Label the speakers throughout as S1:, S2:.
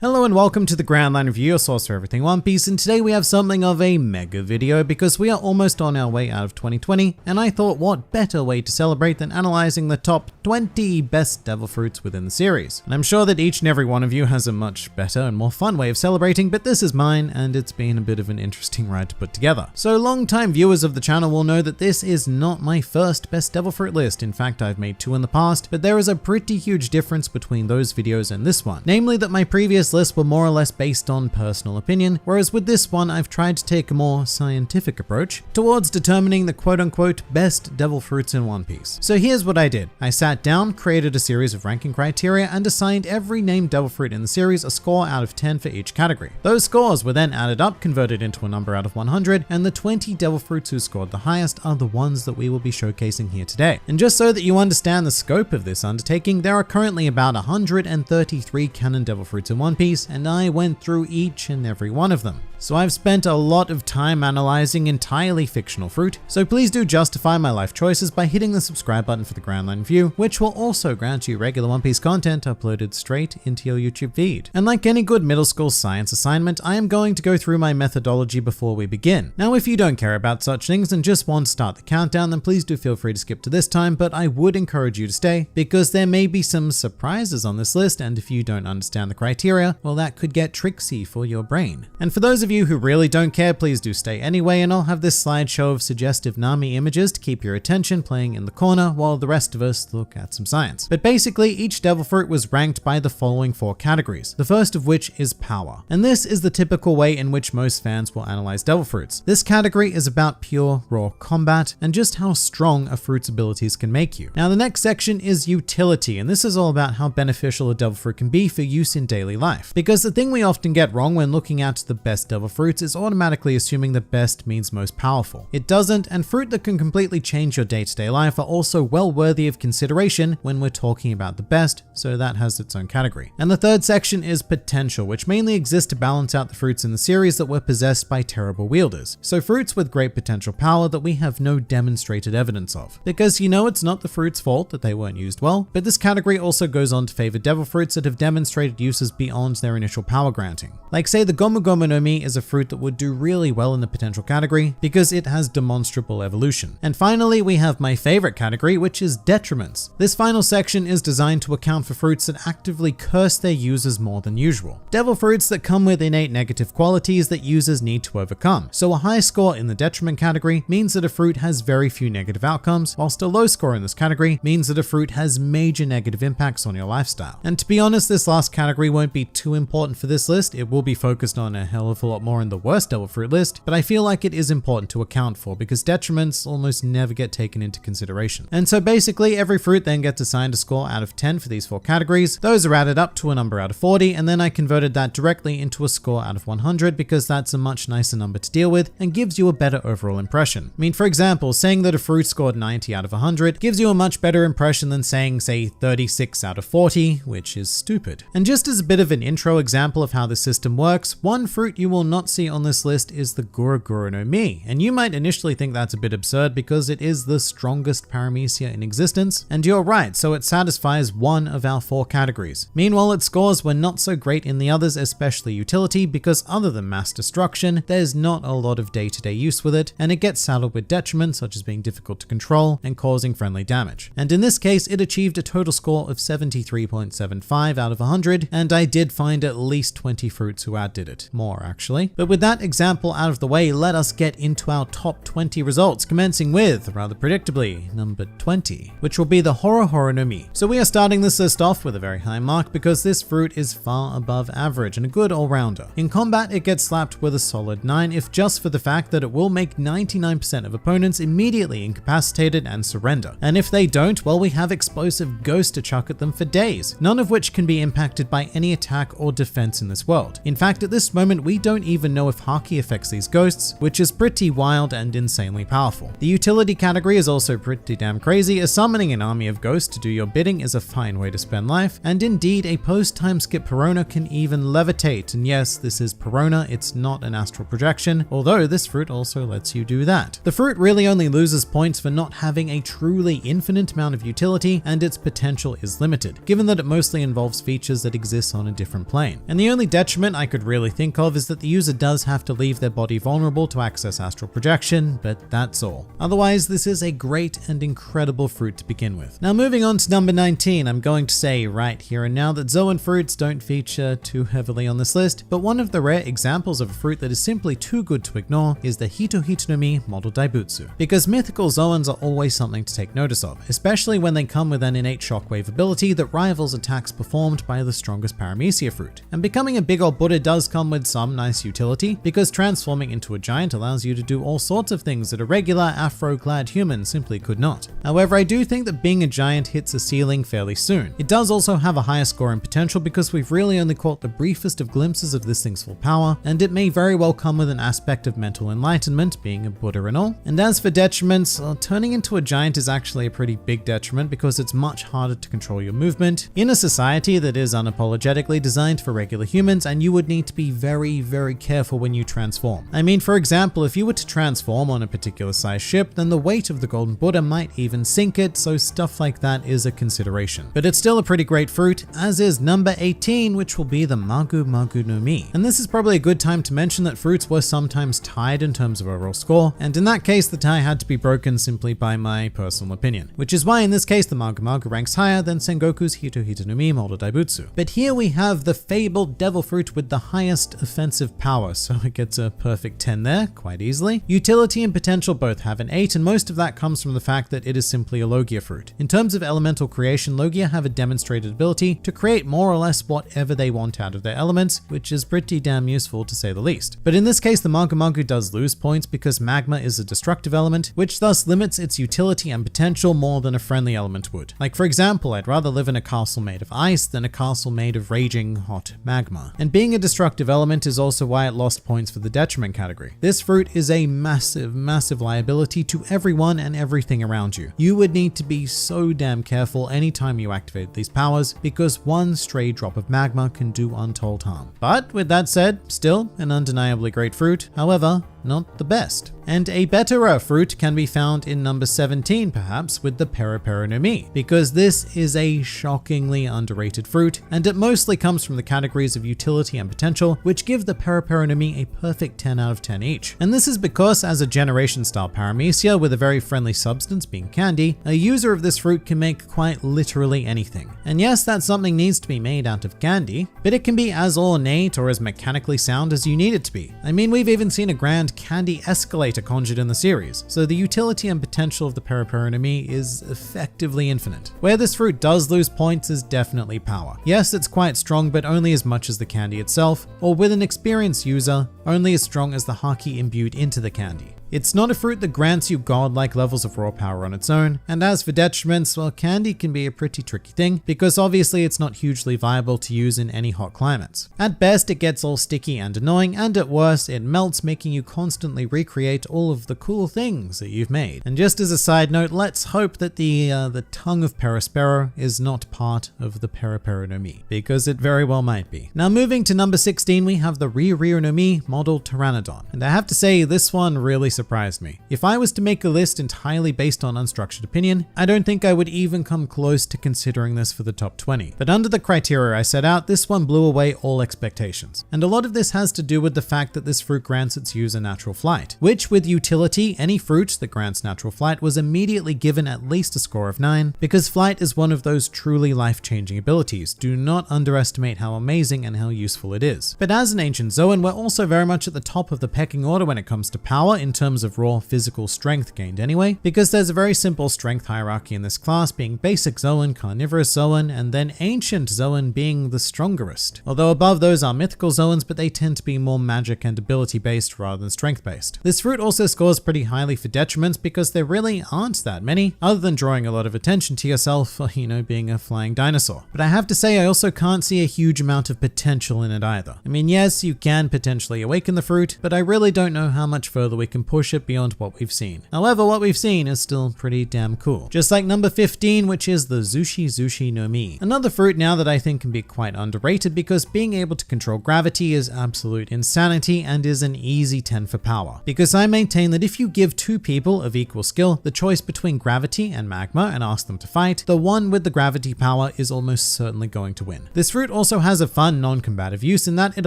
S1: Hello and welcome to the Grand Line Review, your source for everything One Piece, and today we have something of a mega video because we are almost on our way out of 2020, and I thought what better way to celebrate than analyzing the top 20 best devil fruits within the series. And I'm sure that each and every one of you has a much better and more fun way of celebrating, but this is mine and it's been a bit of an interesting ride to put together. So long-time viewers of the channel will know that this is not my first best devil fruit list. In fact, I've made two in the past, but there is a pretty huge difference between those videos and this one. Namely that my previous lists were more or less based on personal opinion, whereas with this one I've tried to take a more scientific approach towards determining the quote-unquote best devil fruits in One Piece. So here's what I did. I sat down, created a series of ranking criteria, and assigned every named devil fruit in the series a score out of 10 for each category. Those scores were then added up, converted into a number out of 100, and the 20 devil fruits who scored the highest are the ones that we will be showcasing here today. And just so that you understand the scope of this undertaking, there are currently about 133 canon devil fruits in One Piece, and I went through each and every one of them. So I've spent a lot of time analyzing entirely fictional fruit, so please do justify my life choices by hitting the subscribe button for the Grand Line Review, which will also grant you regular One Piece content uploaded straight into your YouTube feed. And like any good middle school science assignment, I am going to go through my methodology before we begin. Now, if you don't care about such things and just want to start the countdown, then please do feel free to skip to this time, but I would encourage you to stay because there may be some surprises on this list, and if you don't understand the criteria, well, that could get tricksy for your brain. And for those of you who really don't care, please do stay anyway, and I'll have this slideshow of suggestive Nami images to keep your attention playing in the corner while the rest of us look at some science. But basically, each devil fruit was ranked by the following 4 categories, the first of which is power. And this is the typical way in which most fans will analyze devil fruits. This category is about pure, raw combat and just how strong a fruit's abilities can make you. Now, the next section is utility, and this is all about how beneficial a devil fruit can be for use in daily life. Because the thing we often get wrong when looking at the best devil fruits is automatically assuming that best means most powerful. It doesn't, and fruit that can completely change your day-to-day life are also well worthy of consideration when we're talking about the best, so that has its own category. And the third section is potential, which mainly exists to balance out the fruits in the series that were possessed by terrible wielders. So fruits with great potential power that we have no demonstrated evidence of. Because it's not the fruit's fault that they weren't used well, but this category also goes on to favor devil fruits that have demonstrated uses beyond their initial power granting. Like say the Gomu Gomu no Mi is a fruit that would do really well in the potential category because it has demonstrable evolution. And finally, we have my favorite category, which is detriments. This final section is designed to account for fruits that actively curse their users more than usual. Devil fruits that come with innate negative qualities that users need to overcome. So a high score in the detriment category means that a fruit has very few negative outcomes, whilst a low score in this category means that a fruit has major negative impacts on your lifestyle. And to be honest, this last category won't be too important for this list. It will be focused on a hell of a lot more in the worst devil fruit list, but I feel like it is important to account for because detriments almost never get taken into consideration. And so basically every fruit then gets assigned a score out of 10 for these 4 categories. Those are added up to a number out of 40, and then I converted that directly into a score out of 100 because that's a much nicer number to deal with and gives you a better overall impression. I mean, for example, saying that a fruit scored 90 out of 100 gives you a much better impression than saying, say, 36 out of 40, which is stupid. And just as a bit of an intro example of how the system works, one fruit you will not see on this list is the Guru Guru no Mi, and you might initially think that's a bit absurd because it is the strongest paramecia in existence, and you're right, so it satisfies one of our 4 categories. Meanwhile, its scores were not so great in the others, especially utility, because other than mass destruction, there's not a lot of day-to-day use with it, and it gets saddled with detriments such as being difficult to control and causing friendly damage. And in this case, it achieved a total score of 73.75 out of 100, and I did find at least 20 fruits who outdid it. More actually. But with that example out of the way, let us get into our top 20 results, commencing with, rather predictably, number 20, which will be the Horo Horo no Mi. So we are starting this list off with a very high mark because this fruit is far above average and a good all-rounder. In combat, it gets slapped with a solid 9 if just for the fact that it will make 99% of opponents immediately incapacitated and surrender. And if they don't, well, we have explosive ghosts to chuck at them for days, none of which can be impacted by any attack or defense in this world. In fact, at this moment, we don't even know if Haki affects these ghosts, which is pretty wild and insanely powerful. The utility category is also pretty damn crazy, as summoning an army of ghosts to do your bidding is a fine way to spend life, and indeed a post-time skip Perona can even levitate, and yes, this is Perona, it's not an astral projection, although this fruit also lets you do that. The fruit really only loses points for not having a truly infinite amount of utility, and its potential is limited, given that it mostly involves features that exist on a different different plane. And the only detriment I could really think of is that the user does have to leave their body vulnerable to access astral projection, but that's all. Otherwise, this is a great and incredible fruit to begin with. Now moving on to number 19, I'm going to say right here and now that Zoan fruits don't feature too heavily on this list, but one of the rare examples of a fruit that is simply too good to ignore is the Hito no Mi Model Daibutsu. Because mythical Zoans are always something to take notice of, especially when they come with an innate shockwave ability that rivals attacks performed by the strongest Paramecia fruit. And becoming a big old Buddha does come with some nice utility, because transforming into a giant allows you to do all sorts of things that a regular afro-clad human simply could not. However, I do think that being a giant hits a ceiling fairly soon. It does also have a higher scoring potential because we've really only caught the briefest of glimpses of this thing's full power, and it may very well come with an aspect of mental enlightenment, being a Buddha and all. And as for detriments, turning into a giant is actually a pretty big detriment because it's much harder to control your movement in a society that is unapologetically designed for regular humans, and you would need to be very, very careful when you transform. I mean, for example, if you were to transform on a particular size ship, then the weight of the Golden Buddha might even sink it, so stuff like that is a consideration. But it's still a pretty great fruit, as is number 18, which will be the Magu Magu no Mi. And this is probably a good time to mention that fruits were sometimes tied in terms of overall score, and in that case the tie had to be broken simply by my personal opinion, which is why in this case the Magu Magu ranks higher than Sengoku's Hito no Mi Model Daibutsu. But here we have the fabled devil fruit with the highest offensive power, so it gets a perfect 10 there quite easily. Utility and potential both have an 8, and most of that comes from the fact that it is simply a Logia fruit. In terms of elemental creation, Logia have a demonstrated ability to create more or less whatever they want out of their elements, which is pretty damn useful to say the least. But in this case, the Magu Magu does lose points because magma is a destructive element, which thus limits its utility and potential more than a friendly element would. Like for example, I'd rather live in a castle made of ice than a castle made of raging hot magma. And being a destructive element is also why it lost points for the detriment category. This fruit is a massive, massive liability to everyone and everything around you. You would need to be so damn careful anytime you activate these powers, because one stray drop of magma can do untold harm. But with that said, still an undeniably great fruit, however, not the best. And a better fruit can be found in number 17 perhaps, with the Peripero no Mi, because this is a shockingly underrated fruit, and it mostly comes from the categories of utility and potential, which give the Peripero no Mi a perfect 10 out of 10 each. And this is because as a generation style Paramecia with a very friendly substance being candy, a user of this fruit can make quite literally anything. And yes, that something needs to be made out of candy, but it can be as ornate or as mechanically sound as you need it to be. I mean, we've even seen a grand candy escalator conjured in the series, so the utility and potential of the Peripero no Mi is effectively infinite. Where this fruit does lose points is definitely power. Yes, it's quite strong, but only as much as the candy itself, or with an experienced user, only as strong as the haki imbued into the candy. It's not a fruit that grants you godlike levels of raw power on its own, and as for detriments, well, candy can be a pretty tricky thing, because obviously it's not hugely viable to use in any hot climates. At best, it gets all sticky and annoying, and at worst, it melts, making you constantly recreate all of the cool things that you've made. And just as a side note, let's hope that the tongue of Perispero is not part of the Peripero no Mi, because it very well might be. Now moving to number 16, we have the Rio no Mi Model Pteranodon, and I have to say, this one really surprised me. If I was to make a list entirely based on unstructured opinion, I don't think I would even come close to considering this for the top 20. But under the criteria I set out, this one blew away all expectations. And a lot of this has to do with the fact that this fruit grants its user natural flight, which with utility, any fruit that grants natural flight was immediately given at least a score of 9, because flight is one of those truly life-changing abilities. Do not underestimate how amazing and how useful it is. But as an ancient Zoan, we're also very much at the top of the pecking order when it comes to power in terms of raw physical strength gained anyway, because there's a very simple strength hierarchy in this class, being basic Zoan, carnivorous Zoan, and then ancient Zoan being the strongest. Although above those are mythical Zoans, but they tend to be more magic and ability based rather than strength based. This fruit also scores pretty highly for detriments because there really aren't that many, other than drawing a lot of attention to yourself for, being a flying dinosaur. But I have to say, I also can't see a huge amount of potential in it either. I mean, yes, you can potentially awaken the fruit, but I really don't know how much further we can push push it beyond what we've seen. However, what we've seen is still pretty damn cool. Just like number 15, which is the Zushi no Mi. Another fruit now that I think can be quite underrated because being able to control gravity is absolute insanity and is an easy 10 for power. Because I maintain that if you give two people of equal skill the choice between gravity and magma and ask them to fight, the one with the gravity power is almost certainly going to win. This fruit also has a fun non-combative use in that it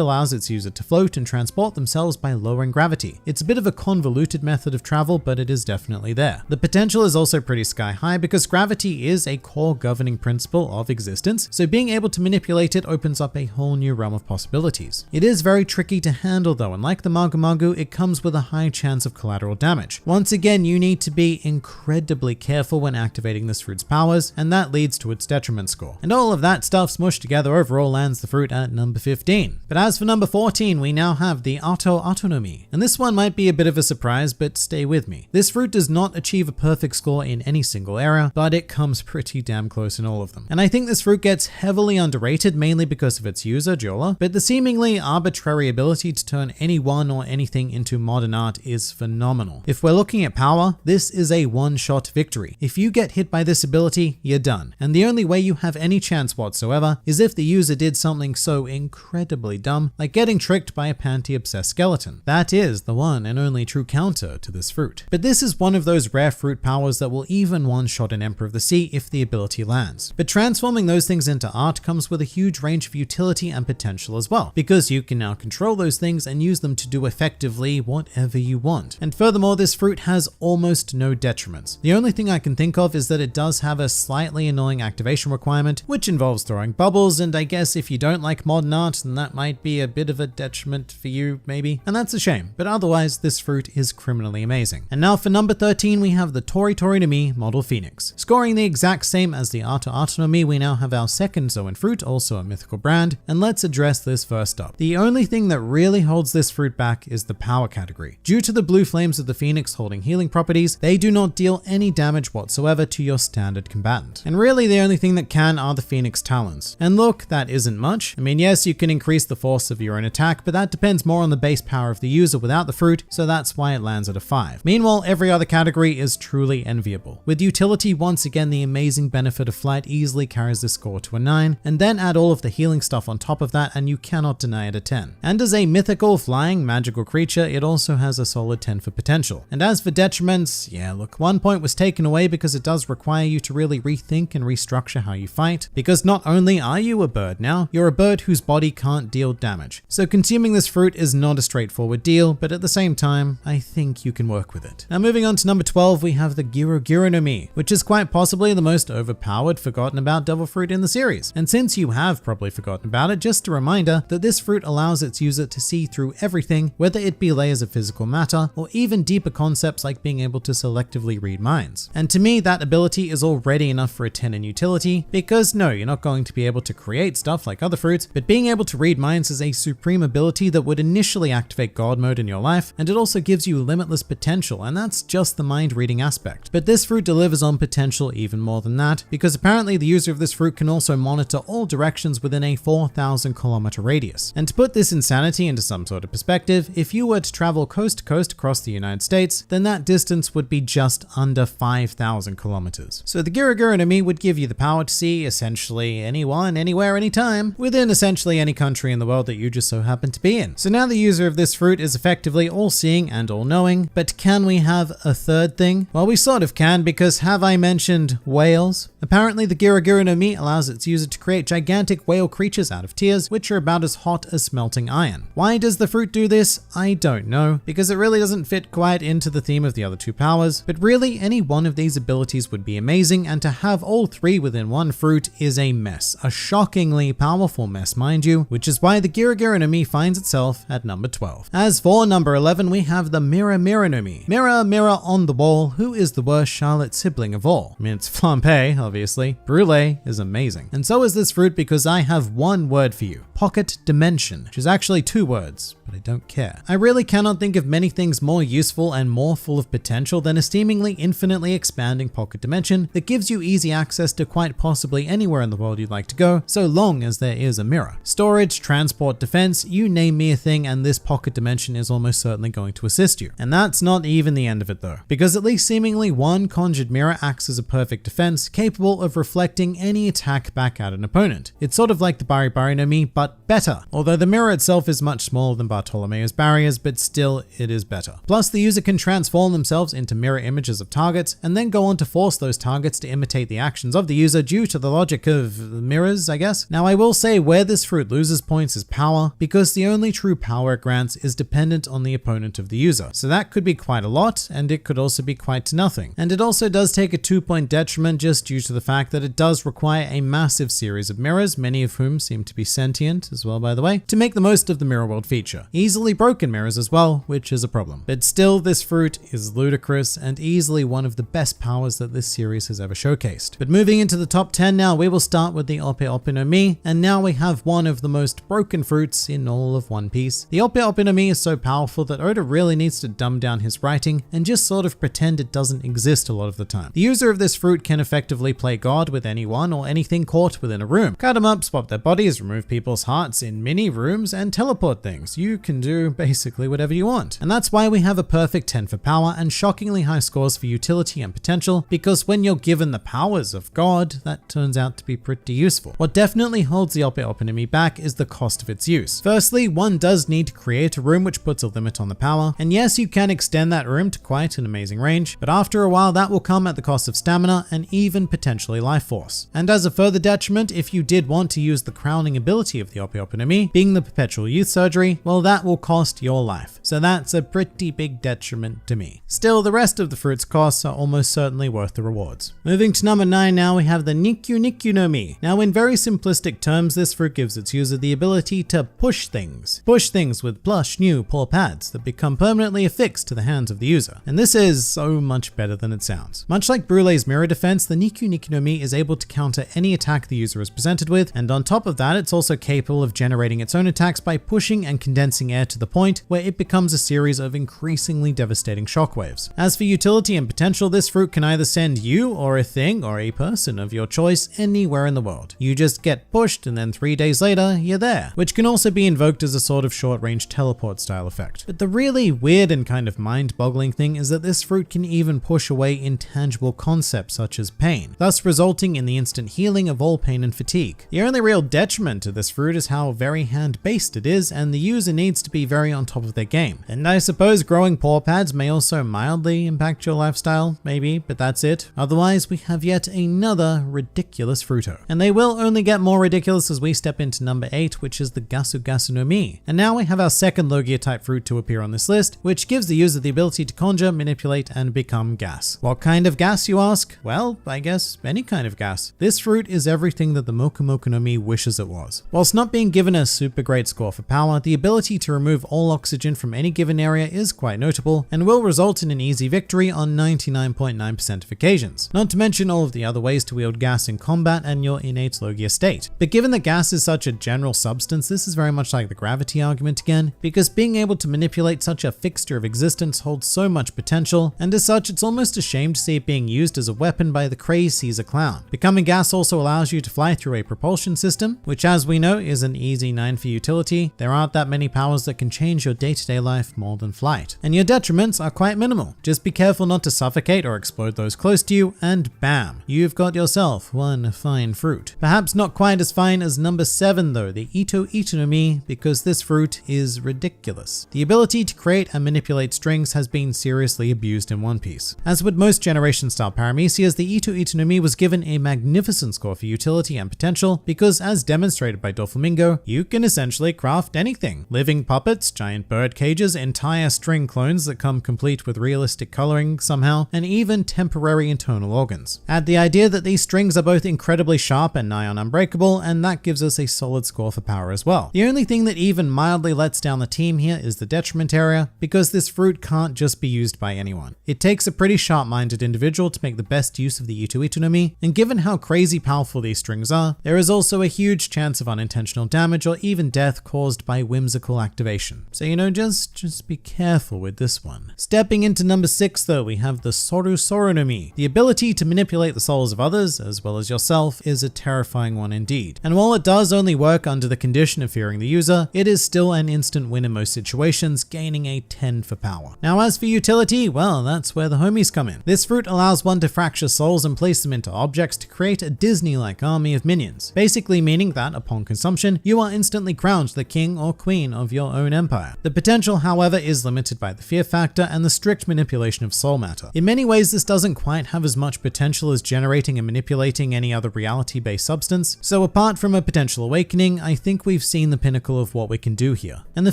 S1: allows its user to float and transport themselves by lowering gravity. It's a bit of a convoluted method of travel, but it is definitely there. The potential is also pretty sky high because gravity is a core governing principle of existence, so being able to manipulate it opens up a whole new realm of possibilities. It is very tricky to handle though, and like the Magu Magu, it comes with a high chance of collateral damage. Once again, you need to be incredibly careful when activating this fruit's powers, and that leads to its detriment score. And all of that stuff smushed together overall lands the fruit at number 15. But as for number 14, we now have the Ato no Mi. And this one might be a bit of a surprise, but stay with me. This fruit does not achieve a perfect score in any single area, but it comes pretty damn close in all of them. And I think this fruit gets heavily underrated mainly because of its user, Jola, but the seemingly arbitrary ability to turn anyone or anything into modern art is phenomenal. If we're looking at power, this is a one-shot victory. If you get hit by this ability, you're done. And the only way you have any chance whatsoever is if the user did something so incredibly dumb, like getting tricked by a panty-obsessed skeleton. That is the one and only true counter to this fruit. But this is one of those rare fruit powers that will even one-shot an Emperor of the Sea if the ability lands. But transforming those things into art comes with a huge range of utility and potential as well, because you can now control those things and use them to do effectively whatever you want. And furthermore, this fruit has almost no detriments. The only thing I can think of is that it does have a slightly annoying activation requirement, which involves throwing bubbles, and I guess if you don't like modern art, then that might be a bit of a detriment for you, maybe. And that's a shame, but otherwise, this fruit is criminally amazing. And now for number 13, we have the Tori no Mi Model Phoenix. Scoring the exact same as the Ato no Mi, we now have our second Zoan fruit, also a mythical brand, and let's address this first up. The only thing that really holds this fruit back is the power category. Due to the blue flames of the Phoenix holding healing properties, they do not deal any damage whatsoever to your standard combatant. And really the only thing that can are the Phoenix talons. And look, that isn't much. I mean, yes, you can increase the force of your own attack, but that depends more on the base power of the user without the fruit, so that's why it lands at a 5. Meanwhile, every other category is truly enviable. With utility, once again, the amazing benefit of flight easily carries this score to a 9, and then add all of the healing stuff on top of that and you cannot deny it a 10. And as a mythical, flying, magical creature, it also has a solid 10 for potential. And as for detriments, yeah, look, 1 point was taken away because it does require you to really rethink and restructure how you fight, because not only are you a bird now, you're a bird whose body can't deal damage. So consuming this fruit is not a straightforward deal, but at the same time, I think you can work with it. Now moving on to number 12, we have the Giro no Mi, which is quite possibly the most overpowered, forgotten about devil fruit in the series. And since you have probably forgotten about it, just a reminder that this fruit allows its user to see through everything, whether it be layers of physical matter or even deeper concepts like being able to selectively read minds. And to me, that ability is already enough for a 10 in utility, because no, you're not going to be able to create stuff like other fruits, but being able to read minds is a supreme ability that would initially activate God mode in your life, and it also gives you limitless potential, and that's just the mind reading aspect. But this fruit delivers on potential even more than that, because apparently the user of this fruit can also monitor all directions within a 4,000 kilometer radius. And to put this insanity into some sort of perspective, if you were to travel coast to coast across the United States, then that distance would be just under 5,000 kilometers. So the Giro no Mi would give you the power to see essentially anyone, anywhere, anytime, within essentially any country in the world that you just so happen to be in. So now the user of this fruit is effectively all-seeing and all-knowing, but can we have a third thing? Well, we sort of can, because have I mentioned whales? Apparently the Giro no Mi allows its user to create gigantic whale creatures out of tears, which are about as hot as smelting iron. Why does the fruit do this? I don't know, because it really doesn't fit quite into the theme of the other two powers, but really any one of these abilities would be amazing, and to have all three within one fruit is a mess. A shockingly powerful mess, mind you, which is why the Giro no Mi finds itself at number 12. As for number 11, we have the Mirror no Mi. Mirror, mirror on the wall, who is the worst Charlotte sibling of all? I mean, it's Flampe, obviously. Brulee is amazing. And so is this fruit, because I have one word for you. pocket dimension, which is actually 2 words, but I don't care. I really cannot think of many things more useful and more full of potential than a seemingly infinitely expanding pocket dimension that gives you easy access to quite possibly anywhere in the world you'd like to go, so long as there is a mirror. Storage, transport, defense, you name me a thing and this pocket dimension is almost certainly going to assist you. And that's not even the end of it though, because at least seemingly one conjured mirror acts as a perfect defense capable of reflecting any attack back at an opponent. It's sort of like the Bari Bari no Mi, but better. Although the mirror itself is much smaller than Bartolomeo's barriers, but still it is better. Plus the user can transform themselves into mirror images of targets and then go on to force those targets to imitate the actions of the user due to the logic of mirrors, I guess. Now I will say where this fruit loses points is power, because the only true power it grants is dependent on the opponent of the user. So that could be quite a lot, and it could also be quite nothing. And it also does take a 2-point detriment just due to the fact that it does require a massive series of mirrors, many of whom seem to be sentient as well, by the way, to make the most of the mirror world feature. Easily broken mirrors as well, which is a problem. But still, this fruit is ludicrous and easily one of the best powers that this series has ever showcased. But moving into the top 10 now, we will start with the Ope Ope no Mi, and now we have one of the most broken fruits in all of One Piece. The Ope Ope no Mi is so powerful that Oda really needs to dumb down his writing and just sort of pretend it doesn't exist a lot of the time. The user of this fruit can effectively play God with anyone or anything caught within a room. Cut them up, swap their bodies, remove people's hearts in mini rooms, and teleport things. You can do basically whatever you want. And that's why we have a perfect 10 for power and shockingly high scores for utility and potential, because when you're given the powers of God, that turns out to be pretty useful. What definitely holds the Ope Ope no Mi back is the cost of its use. Firstly, one does need to create a room which puts a limit on the power, and yes, you can extend that room to quite an amazing range, but after a while that will come at the cost of stamina and even potentially life force. And as a further detriment, if you did want to use the crowning ability of the Ope Ope no Mi, being the perpetual youth surgery, well, that will cost your life. So that's a pretty big detriment to me. Still, the rest of the fruit's costs are almost certainly worth the rewards. Moving to number 9 now, we have the Nikyu Nikyu no Mi. Now in very simplistic terms, this fruit gives its user the ability to push things. Push things with plush new paw pads that become permanently affixed to the hands of the user. And this is so much better than it sounds. Much like Brulee's mirror defense, the Nikyu Nikyu no Mi is able to counter any attack the user is presented with, and on top of that, it's also capable of generating its own attacks by pushing and condensing air to the point where it becomes a series of increasingly devastating shockwaves. As for utility and potential, this fruit can either send you or a thing or a person of your choice anywhere in the world. You just get pushed and then 3 days later, you're there, which can also be invoked as a sort of short-range teleport style effect. But the really weird and kind of mind-boggling thing is that this fruit can even push away intangible concepts such as pain, thus resulting in the instant healing of all pain and fatigue. The only real detriment to this fruit is how very hand-based it is, and the user needs to be very on top of their game. And I suppose growing paw pads may also mildly impact your lifestyle, maybe, but that's it. Otherwise, we have yet another ridiculous fruito. And they will only get more ridiculous as we step into number 8, which is the Gasu Gasu no Mi. And now we have our second Logia type fruit to appear on this list, which gives the user the ability to conjure, manipulate, and become gas. What kind of gas, you ask? Well, I guess any kind of gas. This fruit is everything that the Moku Moku no Mi wishes it was. Whilst not being given a super great score for power, the ability to remove all oxygen from any given area is quite notable and will result in an easy victory on 99.9% of occasions. Not to mention all of the other ways to wield gas in combat and your innate Logia state. But given that gas is such a general substance, this is very much like the gravity argument again, because being able to manipulate such a fixture of existence holds so much potential, and as such, it's almost a shame to see it being used as a weapon by the crazed Caesar clown. Becoming gas also allows you to fly through a propulsion system, which as we know is an easy 9 for utility. There aren't that many powers that can change your day-to-day life more than flight. And your detriments are quite minimal. Just be careful not to suffocate or explode those close to you, and bam, you've got yourself one fine fruit. Perhaps not quite as fine as number 7 though, the Ito Ito no Mi, because this fruit is ridiculous. The ability to create and manipulate strings has been seriously abused in One Piece. As with most generation style paramecias, the Ito Ito no Mi was given a magnificent score for utility and potential because, as demonstrated by Doflamingo, you can essentially craft anything. Living puppets, giant bird cages, entire string clones that come complete with realistic coloring somehow, and even temporary internal organs. Add the idea that these strings are both incredibly sharp and nigh on unbreakable, and that gives us a solid score for power as well. The only thing that even mildly lets down the team here is the detriment area, because this fruit can't just be used by anyone. It takes a pretty sharp-minded individual to make the best use of the Ito Ito no Mi, and given how crazy powerful these strings are, there is also a huge chance of unintended unintentional damage or even death caused by whimsical activation. So just be careful with this one. Stepping into number 6 though, we have the Soru Soru no Mi. The ability to manipulate the souls of others, as well as yourself, is a terrifying one indeed. And while it does only work under the condition of fearing the user, it is still an instant win in most situations, gaining a 10 for power. Now as for utility, well, that's where the homies come in. This fruit allows one to fracture souls and place them into objects to create a Disney-like army of minions, basically meaning that upon consumption, you are instantly crowned the king or queen of your own empire. The potential, however, is limited by the fear factor and the strict manipulation of soul matter. In many ways, this doesn't quite have as much potential as generating and manipulating any other reality-based substance, so apart from a potential awakening, I think we've seen the pinnacle of what we can do here. And the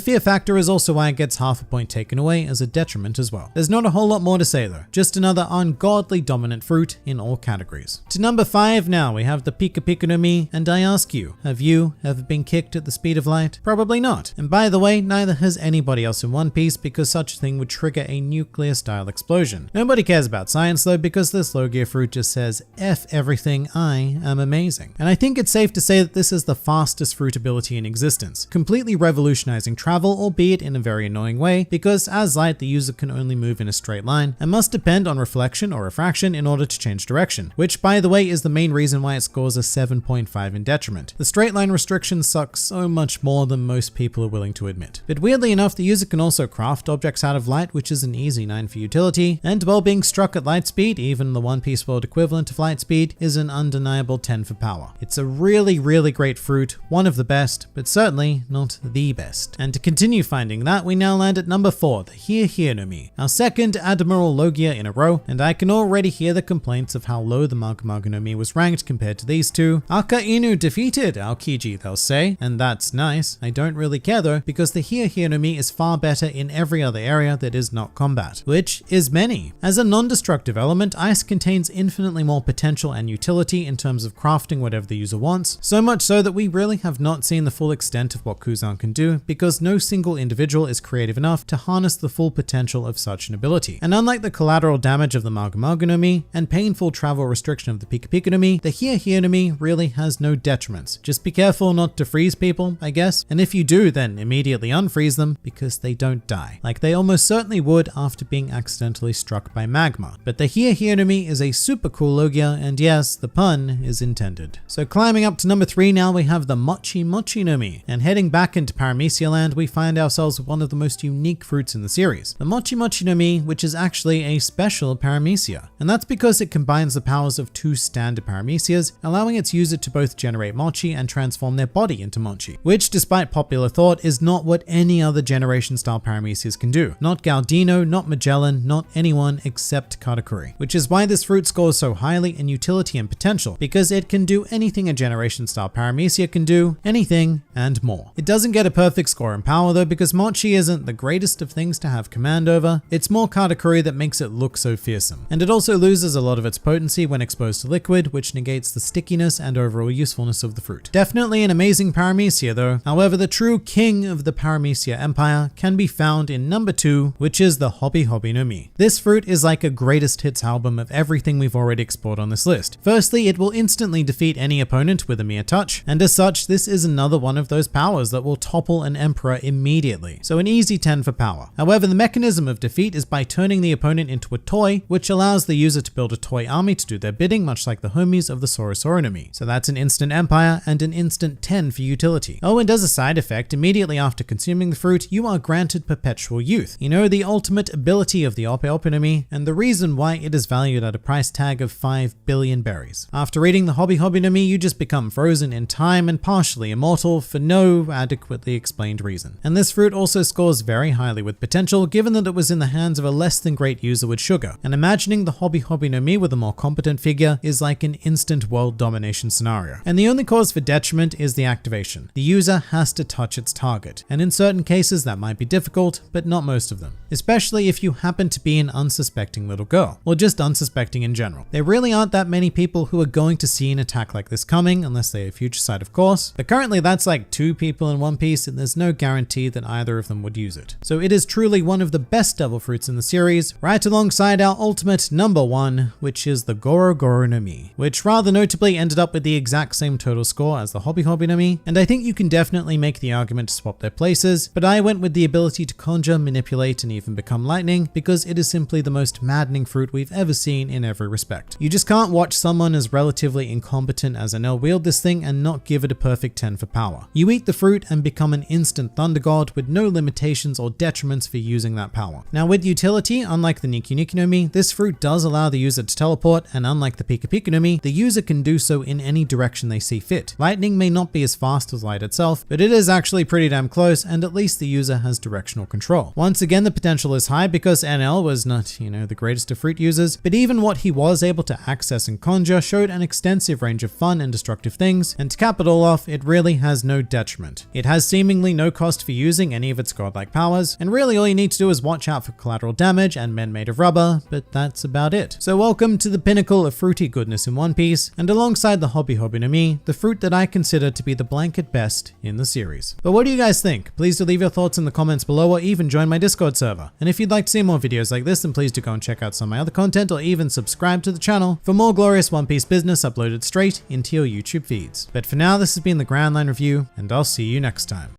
S1: fear factor is also why it gets half a point taken away as a detriment as well. There's not a whole lot more to say though, just another ungodly dominant fruit in all categories. To number 5 now, we have the Pika Pika no Mi, and I ask you, have you ever been kicked at the speed of light? Probably not. And by the way, neither has anybody else in One Piece, because such a thing would trigger a nuclear-style explosion. Nobody cares about science though, because this Logia fruit just says, F everything, I am amazing. And I think it's safe to say that this is the fastest fruit ability in existence, completely revolutionizing travel, albeit in a very annoying way, because as light, the user can only move in a straight line and must depend on reflection or refraction in order to change direction, which by the way is the main reason why it scores a 7.5 in detriment. The straight line restriction sucks so much more than most people are willing to admit. But weirdly enough, the user can also craft objects out of light, which is an easy 9 for utility, and while being struck at light speed, even the One Piece world equivalent of light speed, is an undeniable 10 for power. It's a really great fruit, one of the best, but certainly not the best. And to continue finding that, we now land at number 4, the Here Here no Mi, our second Admiral Logia in a row, and I can already hear the complaints of how low the Magu Magu no Mi was ranked compared to these two. Aka Inu defeated Aokiji, they'll say, and that's nice. I don't really care though, because the Here Here no Mi is far better in every other area that is not combat, which is many. As a non-destructive element, ice contains infinitely more potential and utility in terms of crafting whatever the user wants, so much so that we really have not seen the full extent of what Kuzan can do, because no single individual is creative enough to harness the full potential of such an ability. And unlike the collateral damage of the Magu Magu no Mi and painful travel restriction of the Pika Pika no Mi, the Here Here no Mi really has no detriments. Just be careful not to freeze people, I guess, and if you do, then immediately unfreeze them because they don't die, like they almost certainly would after being accidentally struck by magma. But the Here Here no Mi is a super cool Logia, and yes, the pun is intended. So climbing up to number 3 now, we have the Mochi Mochi no Mi, and heading back into Paramecia land, we find ourselves with one of the most unique fruits in the series, the Mochi Mochi no Mi, which is actually a special Paramecia. And that's because it combines the powers of 2 standard Paramecias, allowing its user to both generate Mochi and transform their body into Mochi, which despite popular thought is not what any other generation style Paramecias can do. Not Gaudino, not Magellan, not anyone except Katakuri, which is why this fruit scores so highly in utility and potential, because it can do anything a generation style Paramecia can do, anything and more. It doesn't get a perfect score in power though, because Mochi isn't the greatest of things to have command over. It's more Katakuri that makes it look so fearsome. And it also loses a lot of its potency when exposed to liquid, which negates the stickiness and overall usefulness of the fruit. Definitely an amazing Paramecia though. However, the true king of the Paramecia empire can be found in number 2, which is the Hobby Hobby no Mi. This fruit is like a greatest hits album of everything we've already explored on this list. Firstly, it will instantly defeat any opponent with a mere touch, and as such, this is another one of those powers that will topple an emperor immediately. So an easy 10 for power. However, the mechanism of defeat is by turning the opponent into a toy, which allows the user to build a toy army to do their bidding, much like the homies of the Soru Soru no Mi. So that's an instant empire and an instant 10 for utility. Oh, and as a side effect, immediately after consuming the fruit, you are granted perpetual youth. You know, the ultimate ability of the Ope Ope no Mi, and the reason why it is valued at a price tag of 5 billion berries. After eating the Hobby Hobby no Mi, you just become frozen in time and partially immortal for no adequately explained reason. And this fruit also scores very highly with potential, given that it was in the hands of a less than great user with sugar. And imagining the Hobby Hobby no Mi with a more competent figure is like an instant world domination scenario. And the only cause for detriment is the activation. The user has to touch its target, and in certain cases that might be difficult, but not most of them. Especially if you happen to be an unsuspecting little girl, or just unsuspecting in general. There really aren't that many people who are going to see an attack like this coming, unless they have future sight of course, but currently that's like 2 people in One Piece, and there's no guarantee that either of them would use it. So it is truly one of the best devil fruits in the series, right alongside our ultimate number 1, which is the Goro Goro no Mi, which rather notably ended up with the exact same total score as the Hobby Hobby Hobi no Mi, and I think you can definitely make the argument to swap their places, but I went with the ability to conjure, manipulate, and even become lightning because it is simply the most maddening fruit we've ever seen in every respect. You just can't watch someone as relatively incompetent as Enel wield this thing and not give it a perfect 10 for power. You eat the fruit and become an instant thunder god with no limitations or detriments for using that power. Now with utility, unlike the Nikki no Mi, this fruit does allow the user to teleport, and unlike the Pika no Mi, the user can do so in any direction they see fit. Lightning may not be as fast as light itself, but it is actually pretty damn close, and at least the user has directional control. Once again, the potential is high because Enel was not, the greatest of fruit users, but even what he was able to access and conjure showed an extensive range of fun and destructive things, and to cap it all off, it really has no detriment. It has seemingly no cost for using any of its godlike powers, and really all you need to do is watch out for collateral damage and men made of rubber, but that's about it. So welcome to the pinnacle of fruity goodness in One Piece, and alongside the Hobi no Mi, the fruit that I consider to be the blanket best in the series. But what do you guys think? Please do leave your thoughts in the comments below, or even join my Discord server. And if you'd like to see more videos like this, then please do go and check out some of my other content, or even subscribe to the channel for more glorious One Piece business uploaded straight into your YouTube feeds. But for now, this has been the Grand Line Review, and I'll see you next time.